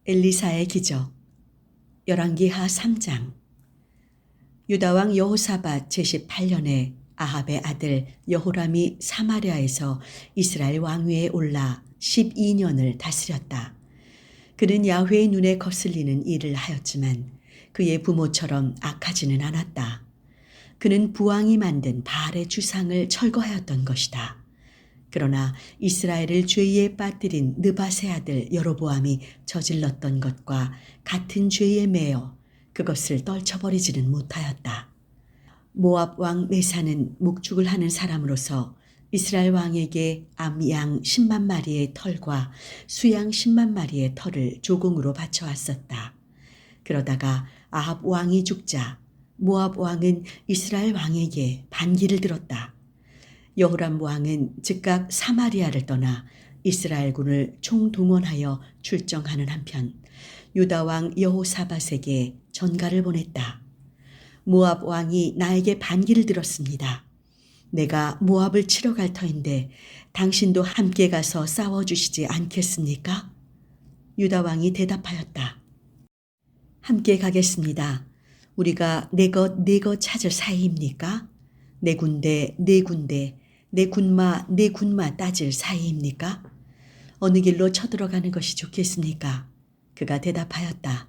엘리사의 기적. 열왕기하 3장. 유다왕 여호사밧 제18년에 아합의 아들 여호람이 사마리아에서 이스라엘 왕위에 올라 12년을 다스렸다. 그는 야훼의 눈에 거슬리는 일을 하였지만 그의 부모처럼 악하지는 않았다. 그는 부왕이 만든 바알의 주상을 철거하였던 것이다. 그러나 이스라엘을 죄에 빠뜨린 느밧의 아들 여로보암이 저질렀던 것과 같은 죄에 매여 그것을 떨쳐버리지는 못하였다. 모압 왕 메사는 목축을 하는 사람으로서 이스라엘 왕에게 암양 10만 마리의 털과 수양 10만 마리의 털을 조공으로 바쳐왔었다. 그러다가 아합 왕이 죽자 모압 왕은 이스라엘 왕에게 반기를 들었다. 여호람 왕은 즉각 사마리아를 떠나 이스라엘군을 총동원하여 출정하는 한편 유다 왕 여호사밧에게 전가를 보냈다. 모압 왕이 나에게 반기를 들었습니다. 내가 모압을 치러 갈 터인데 당신도 함께 가서 싸워주시지 않겠습니까? 유다 왕이 대답하였다. 함께 가겠습니다. 우리가 내 것 찾을 사이입니까? 내 군대, 내 군마 따질 사이입니까? 어느 길로 쳐들어가는 것이 좋겠습니까? 그가 대답하였다.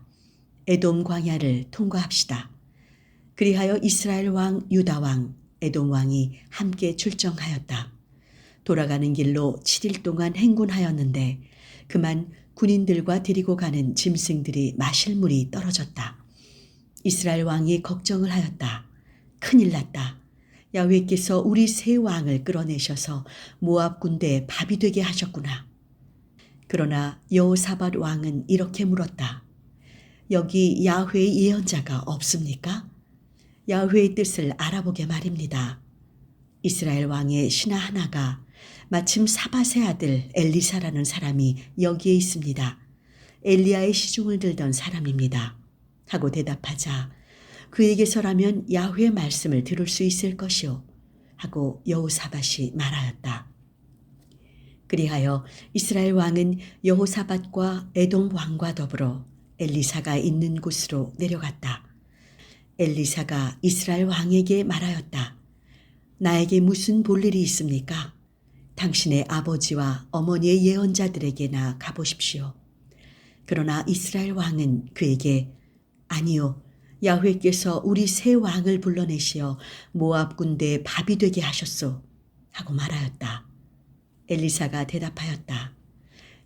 에돔 광야를 통과합시다. 그리하여 이스라엘 왕, 유다 왕, 에돔 왕이 함께 출정하였다. 돌아가는 길로 7일 동안 행군하였는데 그만 군인들과 데리고 가는 짐승들이 마실 물이 떨어졌다. 이스라엘 왕이 걱정을 하였다. 큰일 났다. 야훼께서 우리 세 왕을 끌어내셔서 모압 군대의 밥이 되게 하셨구나. 그러나 여호사밧 왕은 이렇게 물었다. 여기 야훼의 예언자가 없습니까? 야훼의 뜻을 알아보게 말입니다. 이스라엘 왕의 신하 하나가 마침 사밧의 아들 엘리사라는 사람이 여기에 있습니다. 엘리야의 시중을 들던 사람입니다. 하고 대답하자 그에게서라면 야훼의 말씀을 들을 수 있을 것이오. 하고 여호사밧이 말하였다. 그리하여 이스라엘 왕은 여호사밧과 에돔 왕과 더불어 엘리사가 있는 곳으로 내려갔다. 엘리사가 이스라엘 왕에게 말하였다. 나에게 무슨 볼일이 있습니까? 당신의 아버지와 어머니의 예언자들에게나 가보십시오. 그러나 이스라엘 왕은 그에게 아니요. 야훼께서 우리 세 왕을 불러내시어 모압 군대의 밥이 되게 하셨소. 하고 말하였다. 엘리사가 대답하였다.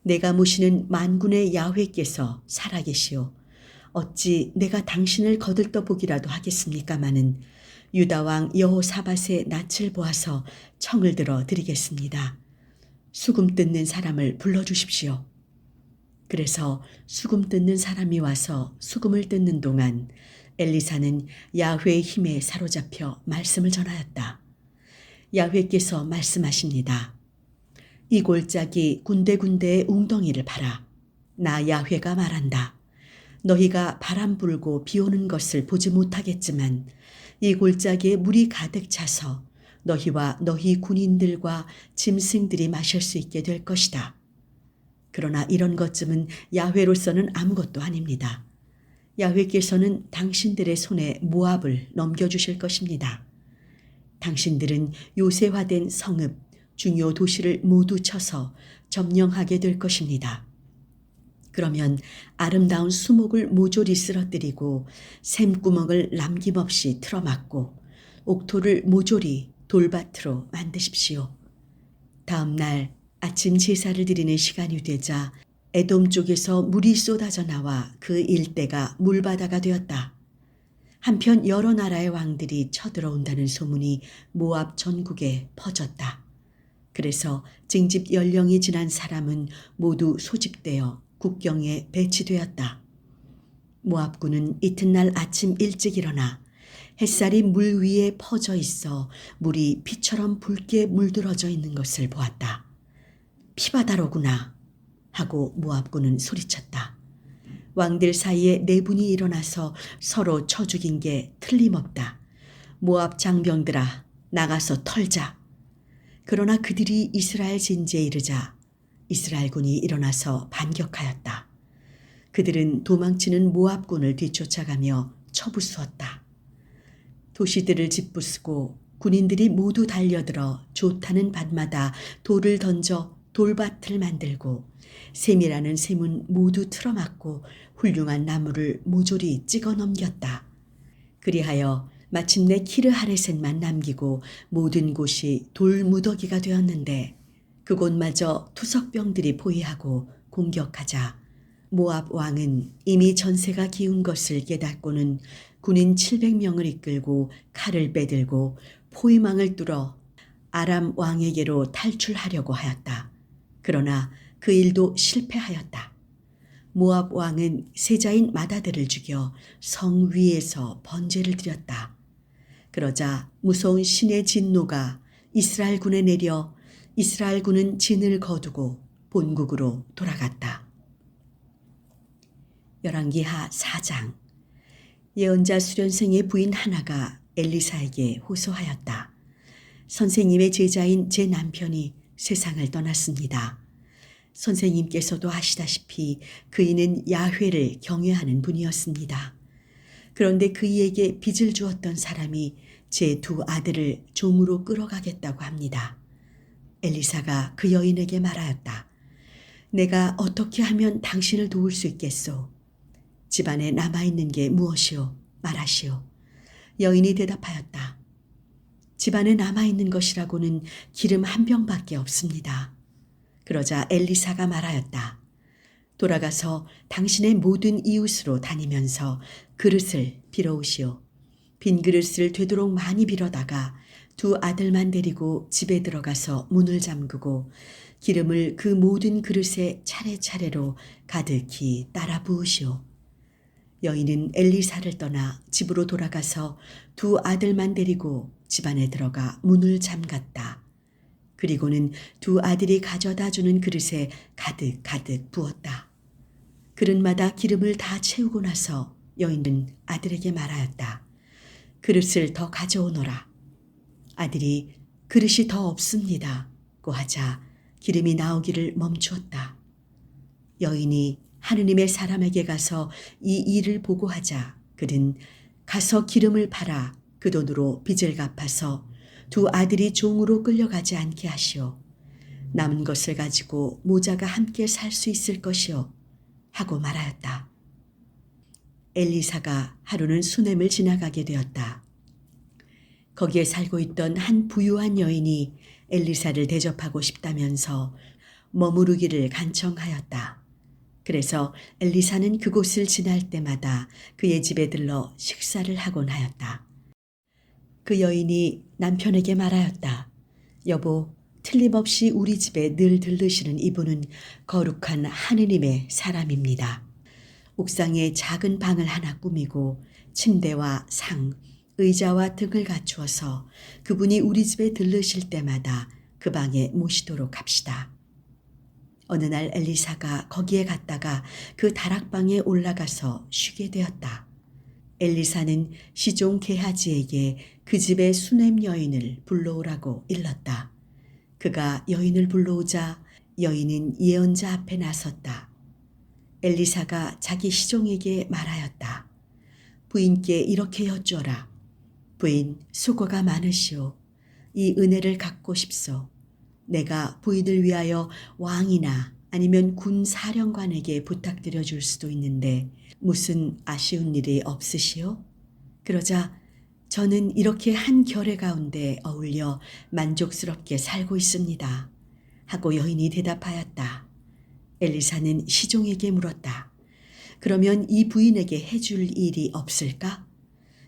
내가 모시는 만군의 야훼께서 살아계시오. 어찌 내가 당신을 거들떠보기라도 하겠습니까마는 유다 왕 여호사밧의 낯을 보아서 청을 들어 드리겠습니다. 수금 뜯는 사람을 불러주십시오. 그래서 수금 뜯는 사람이 와서 수금을 뜯는 동안 엘리사는 야훼의 힘에 사로잡혀 말씀을 전하였다. 야훼께서 말씀하십니다. 이 골짜기 군데군데의 웅덩이를 봐라. 나 야훼가 말한다. 너희가 바람 불고 비 오는 것을 보지 못하겠지만 이 골짜기에 물이 가득 차서 너희와 너희 군인들과 짐승들이 마실 수 있게 될 것이다. 그러나 이런 것쯤은 야훼로서는 아무것도 아닙니다. 야훼께서는 당신들의 손에 모압을 넘겨주실 것입니다. 당신들은 요새화된 성읍, 중요 도시를 모두 쳐서 점령하게 될 것입니다. 그러면 아름다운 수목을 모조리 쓰러뜨리고 샘구멍을 남김없이 틀어막고 옥토를 모조리 돌밭으로 만드십시오. 다음 날 아침 제사를 드리는 시간이 되자 에돔 쪽에서 물이 쏟아져 나와 그 일대가 물바다가 되었다. 한편 여러 나라의 왕들이 쳐들어온다는 소문이 모압 전국에 퍼졌다. 그래서 징집 연령이 지난 사람은 모두 소집되어 국경에 배치되었다. 모압군은 이튿날 아침 일찍 일어나 햇살이 물 위에 퍼져 있어 물이 피처럼 붉게 물들어져 있는 것을 보았다. 피바다로구나 하고 모압군은 소리쳤다. 왕들 사이에 네 분이 일어나서 서로 쳐 죽인 게 틀림없다. 모압 장병들아 나가서 털자. 그러나 그들이 이스라엘 진지에 이르자 이스라엘군이 일어나서 반격하였다. 그들은 도망치는 모압군을 뒤쫓아가며 쳐부수었다. 도시들을 짓부수고 군인들이 모두 달려들어 좋다는 밭마다 돌을 던져 돌밭을 만들고 셈이라는 셈은 모두 틀어막고 훌륭한 나무를 모조리 찍어 넘겼다. 그리하여 마침내 키르하레셋만 남기고 모든 곳이 돌무더기가 되었는데 그곳마저 투석병들이 포위하고 공격하자 모압 왕은 이미 전세가 기운 것을 깨닫고는 군인 700명을 이끌고 칼을 빼들고 포위망을 뚫어 아람 왕에게로 탈출하려고 하였다. 그러나 그 일도 실패하였다. 모압 왕은 세자인 마다들을 죽여 성 위에서 번제를 드렸다. 그러자 무서운 신의 진노가 이스라엘 군에 내려 이스라엘 군은 진을 거두고 본국으로 돌아갔다. 열왕기하 4장. 예언자 수련생의 부인 하나가 엘리사에게 호소하였다. 선생님의 제자인 제 남편이 세상을 떠났습니다. 선생님께서도 아시다시피 그이는 야훼를 경외하는 분이었습니다. 그런데 그이에게 빚을 주었던 사람이 제 두 아들을 종으로 끌어가겠다고 합니다. 엘리사가 그 여인에게 말하였다. 내가 어떻게 하면 당신을 도울 수 있겠소? 집안에 남아있는 게 무엇이오? 말하시오. 여인이 대답하였다. 집안에 남아있는 것이라고는 기름 한 병밖에 없습니다. 그러자 엘리사가 말하였다. 돌아가서 당신의 모든 이웃으로 다니면서 그릇을 빌어오시오. 빈 그릇을 되도록 많이 빌어다가 두 아들만 데리고 집에 들어가서 문을 잠그고 기름을 그 모든 그릇에 차례차례로 가득히 따라 부으시오. 여인은 엘리사를 떠나 집으로 돌아가서 두 아들만 데리고 집 안에 들어가 문을 잠갔다. 그리고는 두 아들이 가져다 주는 그릇에 가득 부었다. 그릇마다 기름을 다 채우고 나서 여인은 아들에게 말하였다. 그릇을 더 가져오너라. 아들이 그릇이 더 없습니다. 고 하자 기름이 나오기를 멈추었다. 여인이 하느님의 사람에게 가서 이 일을 보고하자 그는 가서 기름을 팔아 그 돈으로 빚을 갚아서 두 아들이 종으로 끌려가지 않게 하시오. 남은 것을 가지고 모자가 함께 살 수 있을 것이오. 하고 말하였다. 엘리사가 하루는 수넴을 지나가게 되었다. 거기에 살고 있던 한 부유한 여인이 엘리사를 대접하고 싶다면서 머무르기를 간청하였다. 그래서 엘리사는 그곳을 지날 때마다 그의 집에 들러 식사를 하곤 하였다. 그 여인이 남편에게 말하였다. 여보, 틀림없이 우리 집에 늘 들르시는 이분은 거룩한 하느님의 사람입니다. 옥상에 작은 방을 하나 꾸미고 침대와 상, 의자와 등을 갖추어서 그분이 우리 집에 들르실 때마다 그 방에 모시도록 합시다. 어느 날 엘리사가 거기에 갔다가 그 다락방에 올라가서 쉬게 되었다. 엘리사는 시종 게하지에게 그 집의 수넴 여인을 불러오라고 일렀다. 그가 여인을 불러오자 여인은 예언자 앞에 나섰다. 엘리사가 자기 시종에게 말하였다. 부인께 이렇게 여쭈어라. 부인, 수고가 많으시오. 이 은혜를 갖고 싶소. 내가 부인을 위하여 왕이나 아니면 군 사령관에게 부탁드려 줄 수도 있는데 무슨 아쉬운 일이 없으시오? 그러자 저는 이렇게 한 결의 가운데 어울려 만족스럽게 살고 있습니다. 하고 여인이 대답하였다. 엘리사는 시종에게 물었다. 그러면 이 부인에게 해줄 일이 없을까?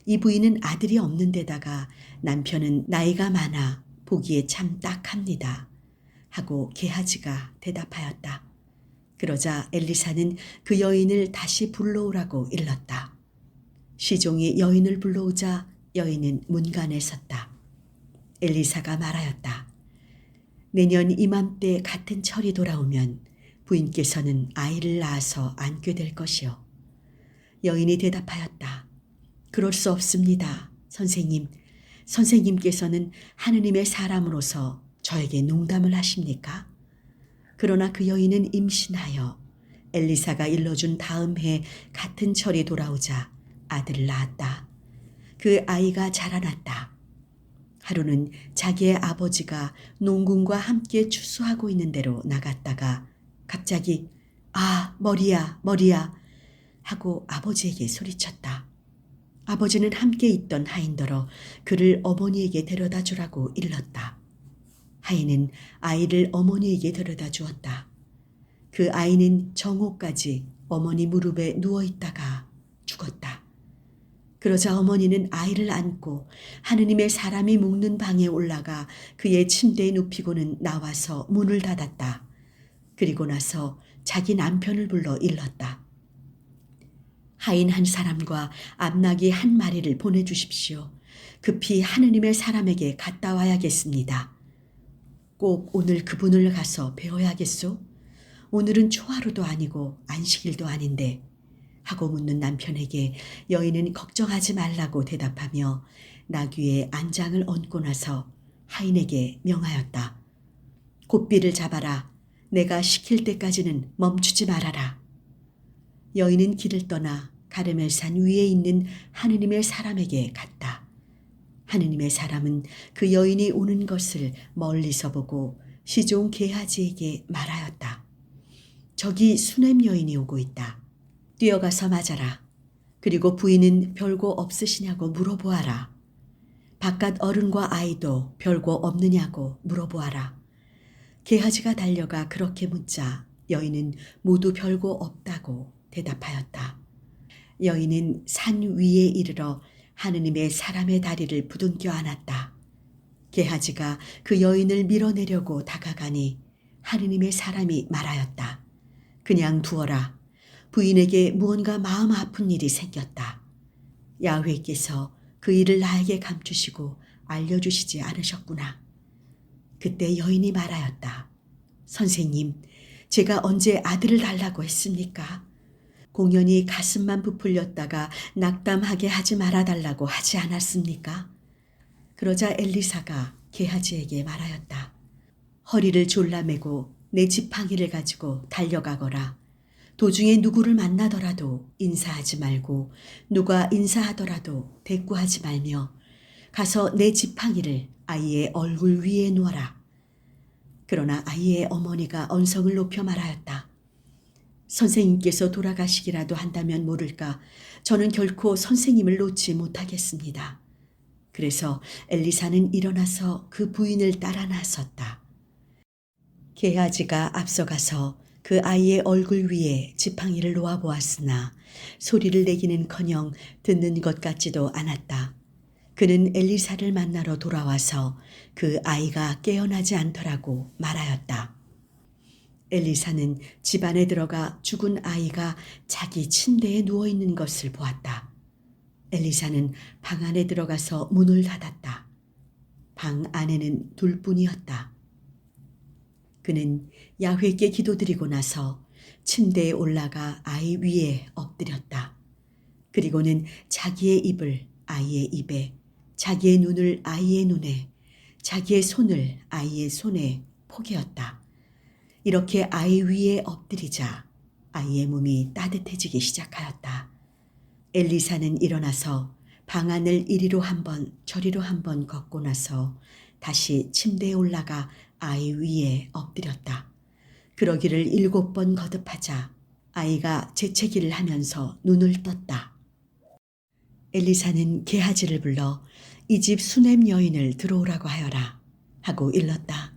이 부인은 아들이 없는 데다가 남편은 나이가 많아 보기에 참 딱합니다. 하고 게하지가 대답하였다. 그러자 엘리사는 그 여인을 다시 불러오라고 일렀다. 시종이 여인을 불러오자 여인은 문간에 섰다. 엘리사가 말하였다. 내년 이맘때 같은 철이 돌아오면 부인께서는 아이를 낳아서 안게 될 것이요. 여인이 대답하였다. 그럴 수 없습니다. 선생님, 선생님께서는 하느님의 사람으로서 저에게 농담을 하십니까? 그러나 그 여인은 임신하여 엘리사가 일러준 다음 해 같은 철이 돌아오자 아들을 낳았다. 그 아이가 자라났다. 하루는 자기의 아버지가 농군과 함께 추수하고 있는 데로 나갔다가 갑자기 아, 머리야, 머리야 하고 아버지에게 소리쳤다. 아버지는 함께 있던 하인더러 그를 어머니에게 데려다 주라고 일렀다. 하인은 아이를 어머니에게 데려다 주었다. 그 아이는 정오까지 어머니 무릎에 누워있다가 죽었다. 그러자 어머니는 아이를 안고 하느님의 사람이 묵는 방에 올라가 그의 침대에 눕히고는 나와서 문을 닫았다. 그리고 나서 자기 남편을 불러 일렀다. 하인 한 사람과 암나귀 한 마리를 보내주십시오. 급히 하느님의 사람에게 갔다 와야겠습니다. 꼭 오늘 그분을 가서 배워야겠소? 오늘은 초하루도 아니고 안식일도 아닌데 하고 묻는 남편에게 여인은 걱정하지 말라고 대답하며 나귀의 안장을 얹고 나서 하인에게 명하였다. 곶비를 잡아라. 내가 시킬 때까지는 멈추지 말아라. 여인은 길을 떠나 가르멜산 위에 있는 하느님의 사람에게 갔다. 하느님의 사람은 그 여인이 오는 것을 멀리서 보고 시종 게하지에게 말하였다. 저기 수넴 여인이 오고 있다. 뛰어가서 맞아라. 그리고 부인은 별거 없으시냐고 물어보아라. 바깥 어른과 아이도 별거 없느냐고 물어보아라. 게하지가 달려가 그렇게 묻자 여인은 모두 별거 없다고 대답하였다. 여인은 산 위에 이르러 하느님의 사람의 다리를 부둥켜 안았다. 게하지가 그 여인을 밀어내려고 다가가니 하느님의 사람이 말하였다. 그냥 두어라. 부인에게 무언가 마음 아픈 일이 생겼다. 야훼께서 그 일을 나에게 감추시고 알려주시지 않으셨구나. 그때 여인이 말하였다. 선생님, 제가 언제 아들을 달라고 했습니까? 공연히 가슴만 부풀렸다가 낙담하게 하지 말아달라고 하지 않았습니까? 그러자 엘리사가 게하지에게 말하였다. 허리를 졸라매고 내 지팡이를 가지고 달려가거라. 도중에 누구를 만나더라도 인사하지 말고 누가 인사하더라도 대꾸하지 말며 가서 내 지팡이를 아이의 얼굴 위에 놓아라. 그러나 아이의 어머니가 언성을 높여 말하였다. 선생님께서 돌아가시기라도 한다면 모를까 저는 결코 선생님을 놓지 못하겠습니다. 그래서 엘리사는 일어나서 그 부인을 따라 나섰다. 게하지가 앞서가서 그 아이의 얼굴 위에 지팡이를 놓아 보았으나 소리를 내기는커녕 듣는 것 같지도 않았다. 그는 엘리사를 만나러 돌아와서 그 아이가 깨어나지 않더라고 말하였다. 엘리사는 집 안에 들어가 죽은 아이가 자기 침대에 누워있는 것을 보았다. 엘리사는 방 안에 들어가서 문을 닫았다. 방 안에는 둘뿐이었다. 그는 야훼께 기도드리고 나서 침대에 올라가 아이 위에 엎드렸다. 그리고는 자기의 입을 아이의 입에, 자기의 눈을 아이의 눈에, 자기의 손을 아이의 손에 포개었다. 이렇게 아이 위에 엎드리자 아이의 몸이 따뜻해지기 시작하였다. 엘리사는 일어나서 방 안을 이리로 한번 저리로 한번 걷고 나서 다시 침대에 올라가 아이 위에 엎드렸다. 그러기를 7번 거듭하자 아이가 재채기를 하면서 눈을 떴다. 엘리사는 게하지를 불러 이 집 수넴 여인을 들어오라고 하여라 하고 일렀다.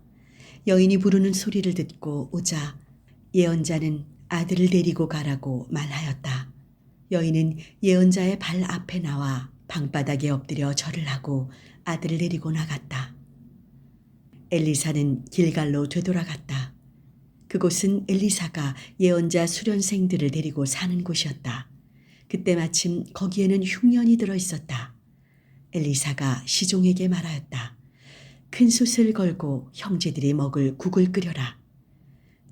여인이 부르는 소리를 듣고 오자 예언자는 아들을 데리고 가라고 말하였다. 여인은 예언자의 발 앞에 나와 방바닥에 엎드려 절을 하고 아들을 데리고 나갔다. 엘리사는 길갈로 되돌아갔다. 그곳은 엘리사가 예언자 수련생들을 데리고 사는 곳이었다. 그때 마침 거기에는 흉년이 들어 있었다. 엘리사가 시종에게 말하였다. 큰 솥을 걸고 형제들이 먹을 국을 끓여라.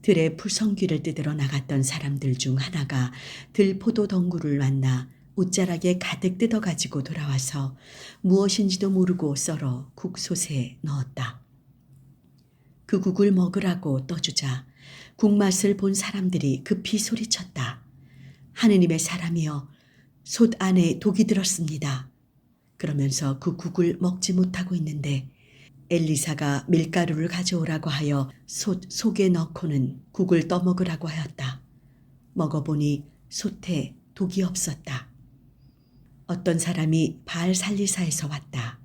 들에 풀성귀를 뜯으러 나갔던 사람들 중 하나가 들포도 덩굴을 만나 옷자락에 가득 뜯어가지고 돌아와서 무엇인지도 모르고 썰어 국솥에 넣었다. 그 국을 먹으라고 떠주자 국맛을 본 사람들이 급히 소리쳤다. 하느님의 사람이여, 솥 안에 독이 들었습니다. 그러면서 그 국을 먹지 못하고 있는데 엘리사가 밀가루를 가져오라고 하여 솥 속에 넣고는 국을 떠먹으라고 하였다. 먹어보니 솥에 독이 없었다. 어떤 사람이 바알 살리사에서 왔다.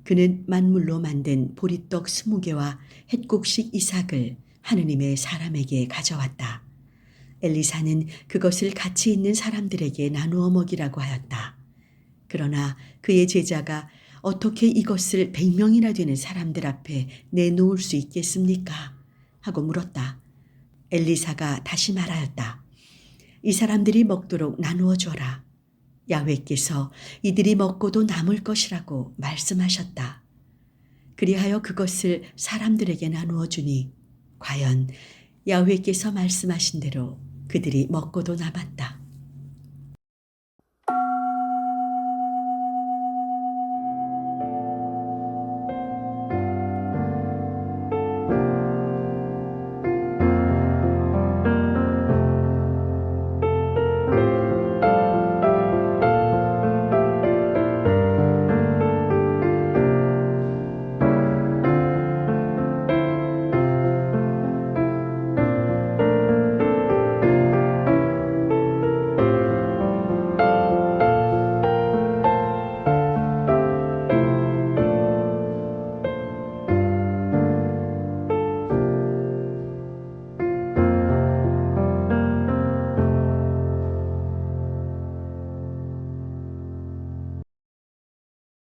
그는 만물로 만든 보리떡 20개와 햇곡식 이삭을 하느님의 사람에게 가져왔다. 엘리사는 그것을 같이 있는 사람들에게 나누어 먹이라고 하였다. 그러나 그의 제자가 어떻게 이것을 100명이나 되는 사람들 앞에 내놓을 수 있겠습니까? 하고 물었다. 엘리사가 다시 말하였다. 이 사람들이 먹도록 나누어 줘라. 야훼께서 이들이 먹고도 남을 것이라고 말씀하셨다. 그리하여 그것을 사람들에게 나누어 주니 과연 야훼께서 말씀하신 대로 그들이 먹고도 남았다.